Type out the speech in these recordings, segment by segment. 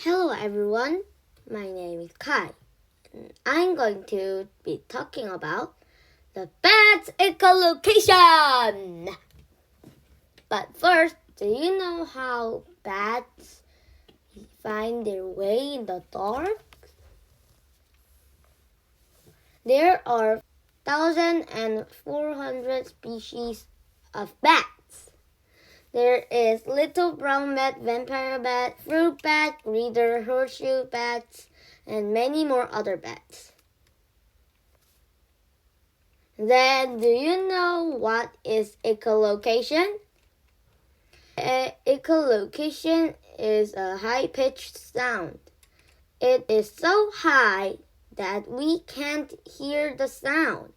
Hello everyone, my name is Kai, and I'm going to be talking about the bat's echolocation. But first, do you know how bats find their way in the dark? There are 1,400 species of bats. There is little brown bat, vampire bat, fruit bat, reader, horseshoe bats, and many more other bats. Then, do you know what is echolocation? Echolocation is a high-pitched sound. It is so high that we can't hear the sound.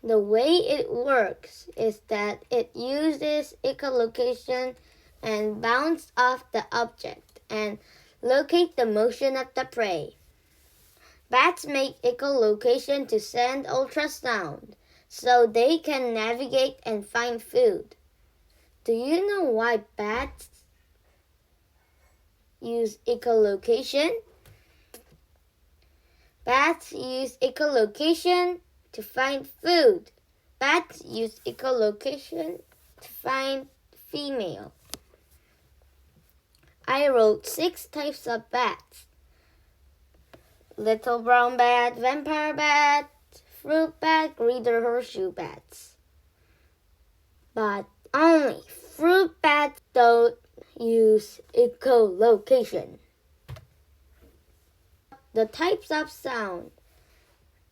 The way it works is that it uses echolocation and bounce off the object and locate the motion of the prey. Bats make echolocation to send ultrasound so they can navigate and find food. Do you know why bats use echolocation? Bats use echolocation to find food. Bats use echolocation to find female. I wrote 6 types of bats: little brown bat, vampire bat, fruit bat, reader, horseshoe bats. But only fruit bats don't use echolocation. The types of sound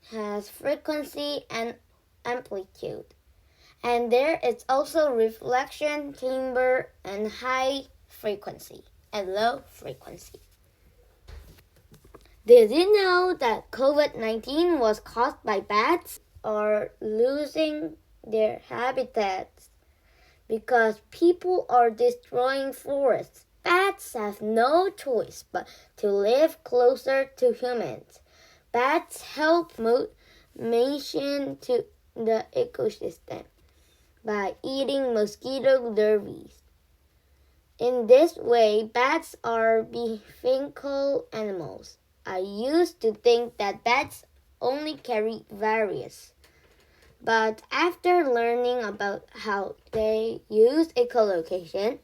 has frequency and amplitude, and there is also reflection, timbre, and high frequency and low frequency. Did you know that COVID-19 was caused by bats are losing their habitats because people are destroying forests? Bats have no choice but to live closer to humans. Bats help motion to the ecosystem by eating mosquito larvae. In this way, bats are beneficial animals. I used to think that bats only carry virus, but after learning about how they use echolocation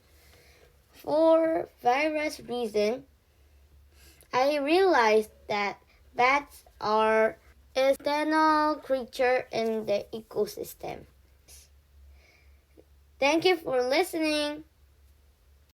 for various reasons, I realized that bats are essential creatures in the ecosystem. Thank you for listening.